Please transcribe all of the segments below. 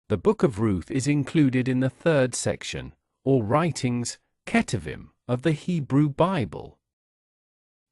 The Book of Ruth is included in the third section, or writings, Ketuvim, of the Hebrew Bible.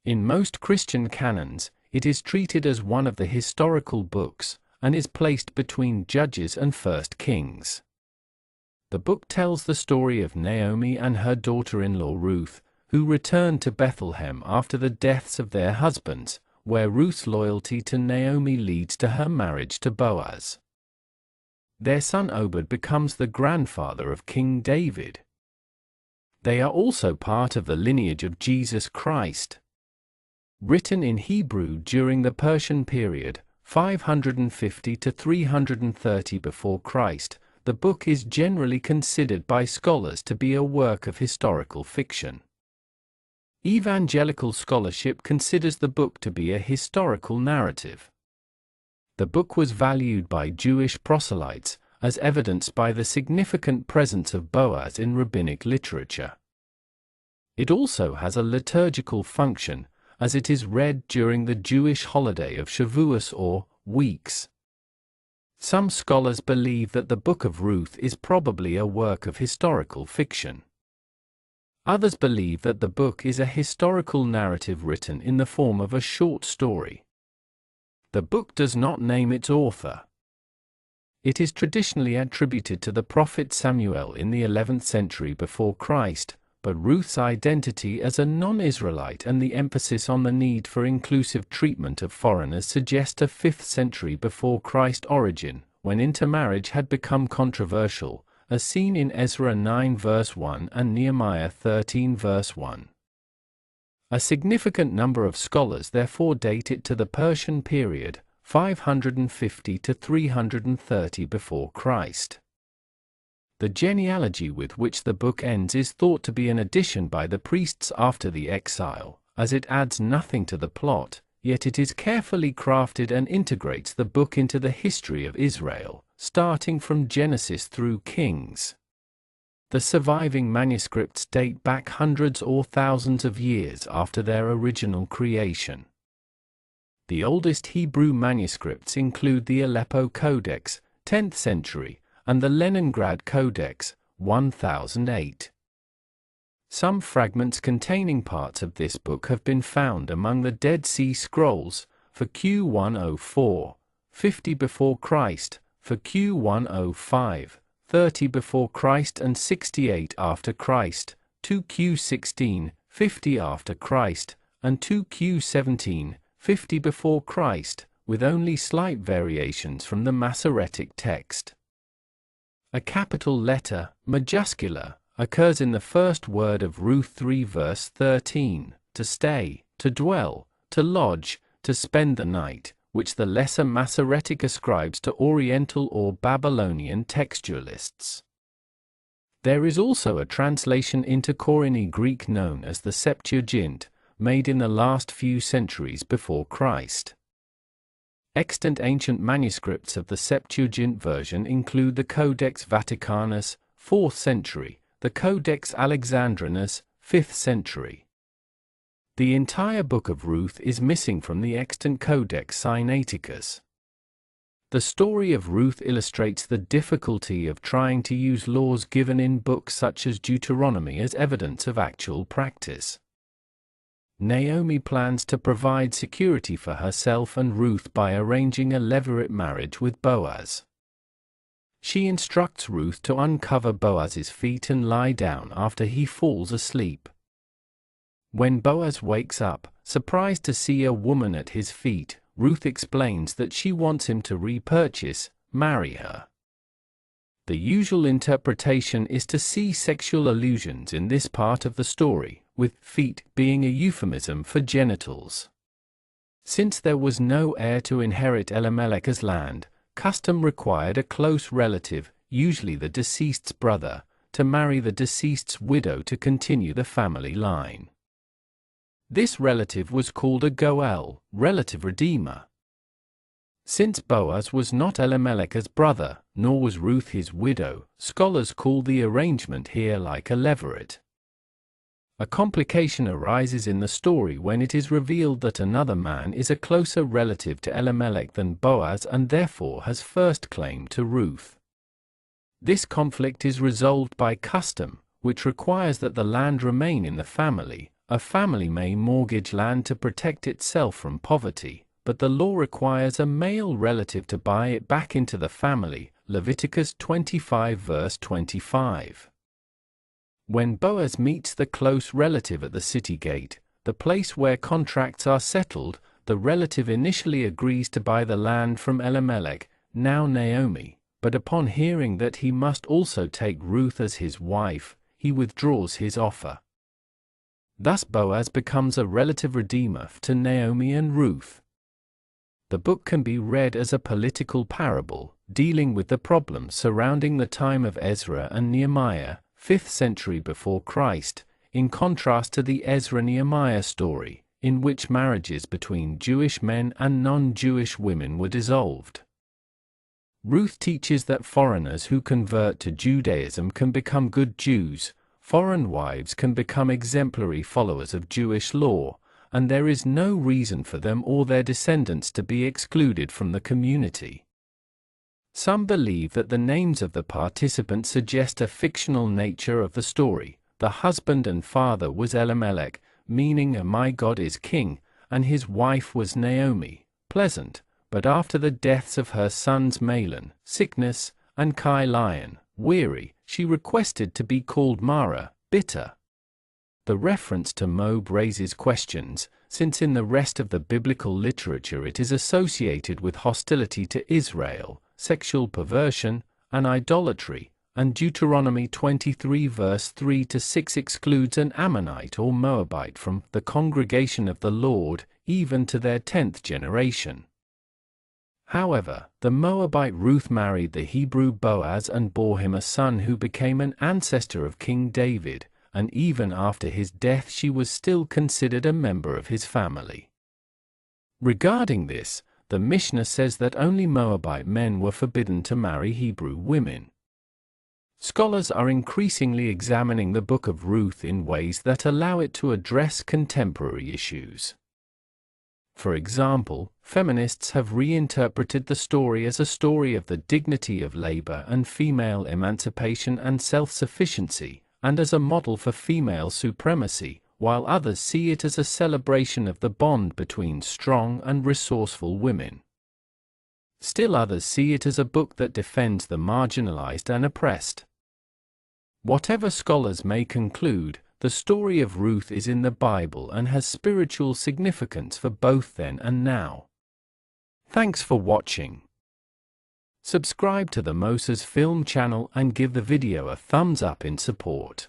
In most Christian canons, it is treated as one of the historical books, and is placed between Judges and 1 Kings. The book tells the story of Naomi and her daughter-in-law Ruth, who returned to Bethlehem after the deaths of their husbands, where Ruth's loyalty to Naomi leads to her marriage to Boaz. Their son Obed becomes the grandfather of King David. They are also part of the lineage of Jesus Christ. Written in Hebrew during the Persian period, 550 to 330 before Christ, the book is generally considered by scholars to be a work of historical fiction. Evangelical scholarship considers the book to be a historical narrative. The book was valued by Jewish proselytes, as evidenced by the significant presence of Boaz in rabbinic literature. It also has a liturgical function, as it is read during the Jewish holiday of Shavuos or weeks. Some scholars believe that the Book of Ruth is probably a work of historical fiction. Others believe that the book is a historical narrative written in the form of a short story. The book does not name its author. It is traditionally attributed to the prophet Samuel in the 11th century before Christ, but Ruth's identity as a non-Israelite and the emphasis on the need for inclusive treatment of foreigners suggest a 5th century before Christ origin, when intermarriage had become controversial, as seen in Ezra 9 verse 1 and Nehemiah 13 verse 1. A significant number of scholars therefore date it to the Persian period, 550 to 330 before Christ. The genealogy with which the book ends is thought to be an addition by the priests after the exile, as it adds nothing to the plot, yet it is carefully crafted and integrates the book into the history of Israel, starting from Genesis through Kings. The surviving manuscripts date back hundreds or thousands of years after their original creation. The oldest Hebrew manuscripts include the Aleppo Codex, 10th century, and the Leningrad Codex, 1008. Some fragments containing parts of this book have been found among the Dead Sea Scrolls, for Q104, 50 before Christ, for Q105, 30 before Christ and 68 after Christ, 2Q16, 50 after Christ, and 2Q17, 50 before Christ, with only slight variations from the Masoretic text. A capital letter, majuscula, occurs in the first word of Ruth 3 verse 13, to stay, to dwell, to lodge, to spend the night, which the Lesser Masoretic ascribes to Oriental or Babylonian textualists. There is also a translation into Koine Greek known as the Septuagint, made in the last few centuries before Christ. Extant ancient manuscripts of the Septuagint version include the Codex Vaticanus, 4th century, the Codex Alexandrinus, 5th century. The entire Book of Ruth is missing from the extant Codex Sinaiticus. The story of Ruth illustrates the difficulty of trying to use laws given in books such as Deuteronomy as evidence of actual practice. Naomi plans to provide security for herself and Ruth by arranging a Levirate marriage with Boaz. She instructs Ruth to uncover Boaz's feet and lie down after he falls asleep. When Boaz wakes up, surprised to see a woman at his feet, Ruth explains that she wants him to marry her. The usual interpretation is to see sexual allusions in this part of the story, with feet being a euphemism for genitals. Since there was no heir to inherit Elimelech's land, custom required a close relative, usually the deceased's brother, to marry the deceased's widow to continue the family line. This relative was called a Goel, relative redeemer. Since Boaz was not Elimelech's brother, nor was Ruth his widow, scholars call the arrangement here like a levirate. A complication arises in the story when it is revealed that another man is a closer relative to Elimelech than Boaz and therefore has first claim to Ruth. This conflict is resolved by custom, which requires that the land remain in the family. A family may mortgage land to protect itself from poverty, but the law requires a male relative to buy it back into the family. Leviticus 25 verse 25. When Boaz meets the close relative at the city gate, the place where contracts are settled, the relative initially agrees to buy the land from Elimelech, now Naomi, but upon hearing that he must also take Ruth as his wife, he withdraws his offer. Thus Boaz becomes a relative redeemer to Naomi and Ruth. The book can be read as a political parable, dealing with the problems surrounding the time of Ezra and Nehemiah, 5th century before Christ, in contrast to the Ezra-Nehemiah story, in which marriages between Jewish men and non-Jewish women were dissolved. Ruth teaches that foreigners who convert to Judaism can become good Jews, foreign wives can become exemplary followers of Jewish law, and there is no reason for them or their descendants to be excluded from the community. Some believe that the names of the participants suggest a fictional nature of the story. The husband and father was Elimelech, meaning my God is king, and his wife was Naomi, pleasant, but after the deaths of her sons Mahlon, sickness, and Chilion, weary, she requested to be called Mara, bitter. The reference to Moab raises questions, since in the rest of the biblical literature it is associated with hostility to Israel, sexual perversion, and idolatry, and Deuteronomy 23 verse 3-6 excludes an Ammonite or Moabite from the congregation of the Lord, even to their 10th generation. However, the Moabite Ruth married the Hebrew Boaz and bore him a son who became an ancestor of King David, and even after his death she was still considered a member of his family. Regarding this, the Mishnah says that only Moabite men were forbidden to marry Hebrew women. Scholars are increasingly examining the Book of Ruth in ways that allow it to address contemporary issues. For example, feminists have reinterpreted the story as a story of the dignity of labor and female emancipation and self-sufficiency, and as a model for female supremacy, while others see it as a celebration of the bond between strong and resourceful women. Still others see it as a book that defends the marginalized and oppressed. Whatever scholars may conclude, the story of Ruth is in the Bible and has spiritual significance for both then and now. Thanks for watching. Subscribe to the Moses Film channel and give the video a thumbs up in support.